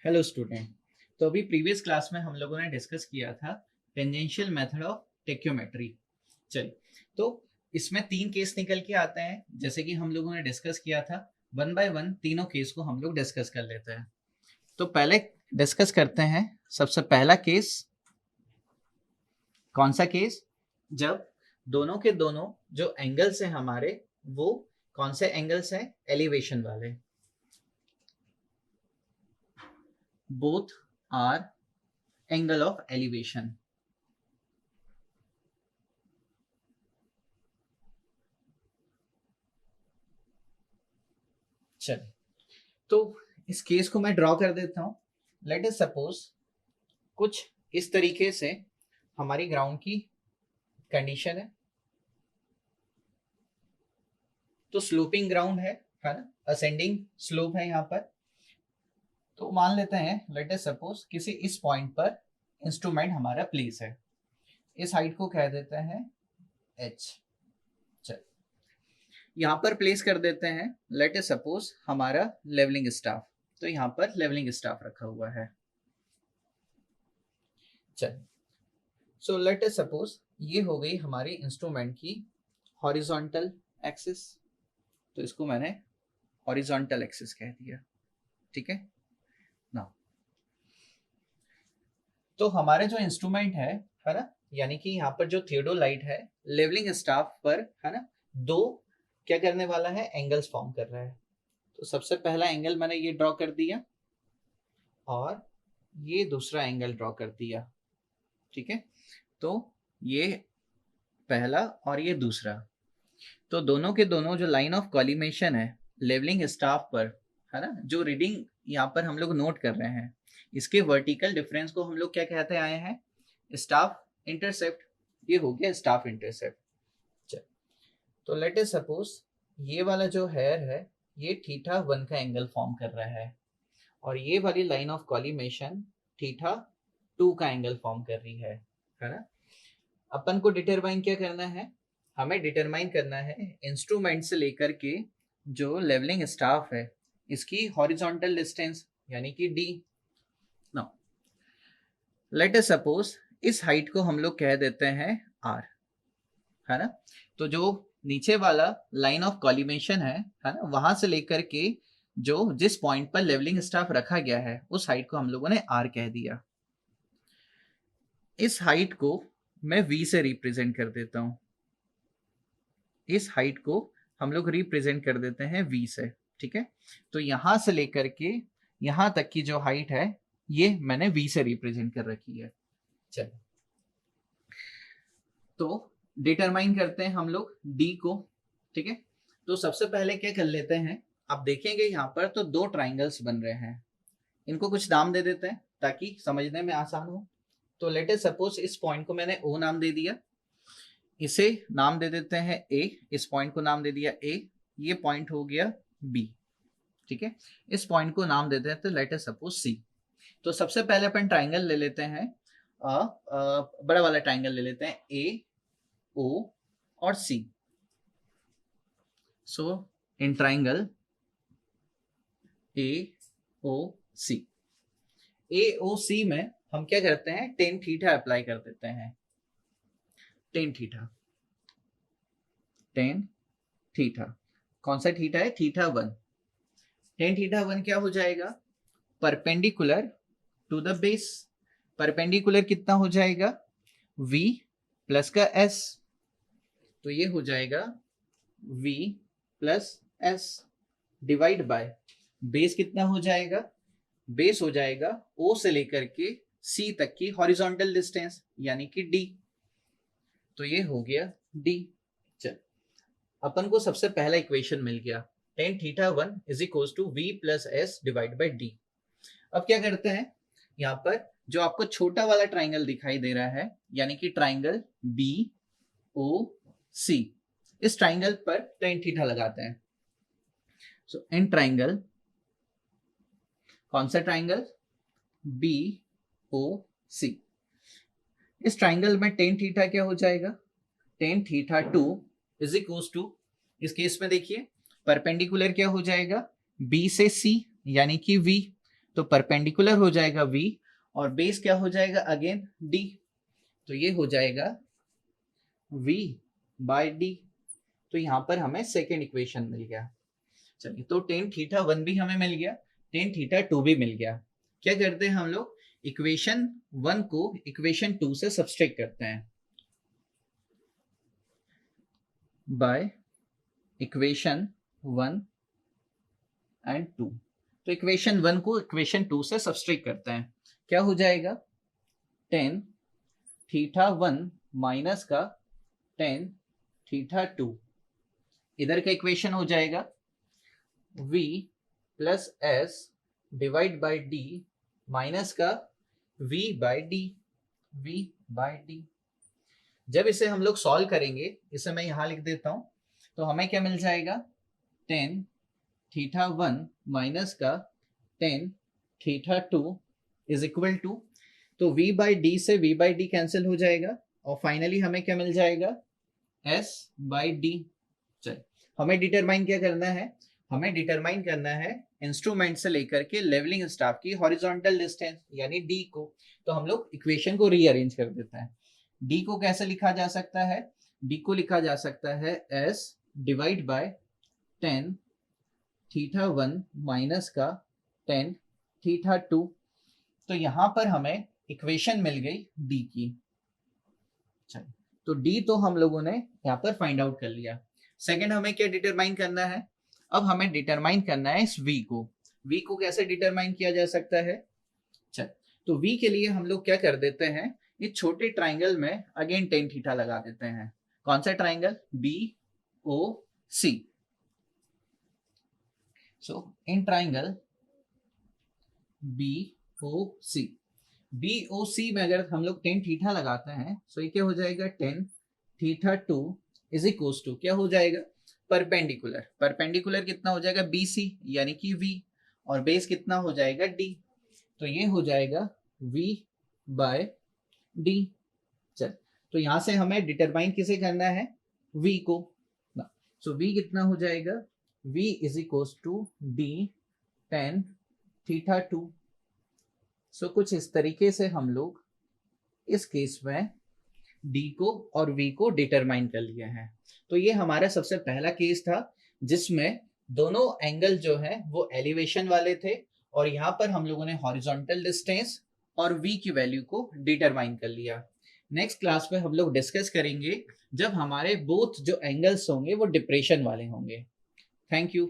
Hello student. तो अभी previous class में हम लोगों ने डिस्कस किया था टेंजेंशियल मेथड ऑफ टेक्योमेट्री। चलिए, तो इसमें तीन केस निकल के आते हैं जैसे कि हम लोगों ने डिस्कस किया था। वन बाय वन तीनों केस को हम लोग डिस्कस कर लेते हैं। तो पहले डिस्कस करते हैं सबसे पहला केस। कौन सा केस? जब दोनों के दोनों जो एंगल्स हैं हमारे, वो कौन से एंगल्स हैं? एलिवेशन वाले। Both R angle of elevation. चलिए, तो इस केस को मैं ड्रॉ कर देता हूं। लेट अस सपोज कुछ इस तरीके से हमारी ग्राउंड की कंडीशन है। तो स्लोपिंग ग्राउंड है ना, असेंडिंग स्लोप है यहाँ पर। तो मान लेते हैं, लेट अस सपोज किसी इस पॉइंट पर इंस्ट्रूमेंट हमारा प्लेस है। इस हाइट को कह देते हैं h। चल, यहाँ पर प्लेस कर देते हैं। लेट अस सपोज हमारा लेवलिंग स्टाफ। तो यहाँ पर लेवलिंग स्टाफ रखा हुआ है। चल, सो लेट अस सपोज ये हो गई हमारी इंस्ट्रूमेंट की हॉरिजॉन्टल एक्सिस। तो इसको मैंने हॉरिजॉन्टल एक्सिस कह दिया। ठीक है ना। तो हमारे जो इंस्ट्रूमेंट है ना, यानी कि यहाँ पर जो थियोडोलाइट है लेवलिंग स्टाफ पर, है ना, दो क्या करने वाला है? एंगल्स फॉर्म कर रहा है। तो सबसे पहला एंगल मैंने ये ड्रॉ कर दिया और ये दूसरा एंगल ड्रॉ कर दिया। ठीक है, तो ये पहला और ये दूसरा। तो दोनों के दोनों जो लाइन ऑफ कॉलिमेशन है लेवलिंग स्टाफ पर, है ना, जो रीडिंग यहाँ पर हम लोग नोट कर रहे हैं, इसके वर्टिकल डिफरेंस को हम लोग क्या कहते आए हैं? Staff intercept. ये हो गया स्टाफ इंटरसेप्ट। तो लेट अस सपोज ये वाला जो हेयर है ये थीटा 1 का एंगल फॉर्म कर रहा है और ये वाली लाइन ऑफ कॉलिमेशन थीटा 2 का एंगल फॉर्म कर रही है ना। अपन को डिटरमाइन क्या करना है? हमें डिटरमाइन करना है इंस्ट्रूमेंट से लेकर के जो लेवलिंग स्टाफ है इसकी हॉरिजॉन्टल डिस्टेंस, यानी कि D. Now let us suppose इस हाइट को हम लोग कह देते हैं आर, है ना। तो जो नीचे वाला लाइन ऑफ कॉलिमेशन है ना, वहां से लेकर के जो जिस पॉइंट पर लेवलिंग स्टाफ रखा गया है उस हाइट को हम लोगों ने आर कह दिया। इस हाइट को मैं वी से रिप्रेजेंट कर देता हूं। इस हाइट को हम लोग रिप्रेजेंट कर देते हैं वी से। ठीक है, तो यहां से लेकर के यहां तक की जो हाइट है ये मैंने वी से रिप्रेजेंट कर रखी है। चलो, तो डिटरमाइन करते हैं हम लोग डी को। ठीक है, तो सबसे पहले क्या कर लेते हैं, आप देखेंगे यहाँ पर तो दो ट्राइंगल्स बन रहे हैं। इनको कुछ नाम दे देते हैं ताकि समझने में आसान हो। तो लेट अस सपोज इस पॉइंट को मैंने ओ नाम दे दिया, इसे नाम दे देते हैं ए, इस पॉइंट को नाम दे दिया ए, ये पॉइंट हो गया बी। ठीक है, इस पॉइंट को नाम देते हैं तो लेट अस सपोज सी। तो सबसे पहले अपन ट्राइंगल ले लेते हैं, बड़ा वाला ट्राइंगल ले लेते हैं, ए ओ और सी। सो इन ट्राइंगल ए ओ सी, ए ओ सी में हम क्या करते हैं? टेन थीटा अप्लाई कर देते हैं। टेन थीटा, टेन थीटा, कौन सा थीटा है? थीटा 1। टेन थीटा 1 क्या हो जाएगा? Perpendicular to the base. Perpendicular कितना हो जाएगा? v प्लस का s। तो ये हो जाएगा v plus s divide by base कितना हो जाएगा? बेस हो जाएगा o से लेकर के c तक की हॉरिजॉन्टल डिस्टेंस, यानी कि d। तो ये हो गया d। चल, अपन को सबसे पहला इक्वेशन मिल गया, tan theta 1 is equal to v plus s divide by d। अब क्या करते हैं, यहाँ पर जो आपको छोटा वाला ट्राइंगल दिखाई दे रहा है, यानी कि ट्राइंगल बी ओ सी, इस ट्राइंगल पर टेन थीटा लगाते हैं। सो इन ट्राइंगल, कौन सा ट्राइंगल? बी ओ सी। इस ट्राइंगल में टेन थीटा क्या हो जाएगा? Tan theta 2 is equal to, इस केस में देखिए परपेंडिकुलर क्या हो जाएगा? बी से सी, यानी कि v। तो परपेंडिकुलर हो जाएगा v और बेस क्या हो जाएगा अगेन d, तो ये हो जाएगा v बाय d। तो यहाँ पर हमें सेकेंड इक्वेशन मिल गया। चलिए, तो टेन थीटा 1 भी हमें मिल गया, टेन थीटा 2 भी मिल गया। क्या करते हैं हम लोग, इक्वेशन 1 को इक्वेशन 2 से सब्सट्रैक्ट करते हैं बाय इक्वेशन 1 एंड 2। तो इक्वेशन 1 को इक्वेशन 2 से सब्सट्रैक्ट करते हैं, क्या हो जाएगा, टेन थीटा 1 माइनस का टेन थीटा 2, इधर का इक्वेशन हो जाएगा v plus S divide by D minus का v बाई डी। जब इसे हम लोग सॉल्व करेंगे, इसे मैं यहां लिख देता हूं, तो हमें क्या मिल जाएगा, टेन थीटा 1 माइनस का tan theta 2 is equal to, तो v बाई डी से v बाई डी कैंसिल हो जाएगा और फाइनली हमें क्या मिल जाएगा, s बाई डी। चल, हमें डिटरमाइन क्या करना है, हमें डिटरमाइन करना है इंस्ट्रूमेंट से लेकर के लेवलिंग स्टाफ की हॉरिजॉन्टल डिस्टेंस यानी d को। तो हम लोग इक्वेशन को रीअरेंज कर देते हैं। d को कैसे लिखा जा सकता है, d को लिखा जा सकता है s divide by ten theta 1 minus का टेन थीटा 2। तो यहाँ पर हमें इक्वेशन मिल गई d की। चलिए, तो d तो हम लोगों ने यहाँ पर फाइंड आउट कर लिया। सेकंड हमें क्या डिटरमाइन करना है, अब हमें डिटरमाइन करना है इस v को। v को कैसे डिटरमाइन किया जा सकता है, चल, तो v के लिए हम लोग क्या कर देते हैं, इस छोटे ट्राइंगल में अगेन टेन थीटा लगा देते हैं। कौन सा triangle, BOC। So in triangle BOC में अगर हम लोग टेन थीटा लगाते हैं, सो ये क्या हो जाएगा, tan theta 2 is equals to क्या हो जाएगा, परपेंडिकुलर। परपेंडिकुलर कितना हो जाएगा, BC यानी कि V, और बेस कितना हो जाएगा D, तो ये हो जाएगा V बाय D। चल, तो यहां से हमें डिटरमाइन किसे करना है, V को। सो V कितना हो जाएगा, V is equals to D tan theta 2। So कुछ इस तरीके से हम लोग इस केस में D को और V को डिटरमाइन कर लिए हैं। तो ये हमारा सबसे पहला केस था जिसमें दोनों एंगल जो है वो एलिवेशन वाले थे और यहाँ पर हम लोगों ने हॉरिजॉन्टल डिस्टेंस और V की वैल्यू को डिटरमाइन कर लिया। नेक्स्ट क्लास में हम लोग डिस्कस करेंगे जब हमारे बोथ जो एंगल्स होंगे वो डिप्रेशन वाले होंगे। Thank you.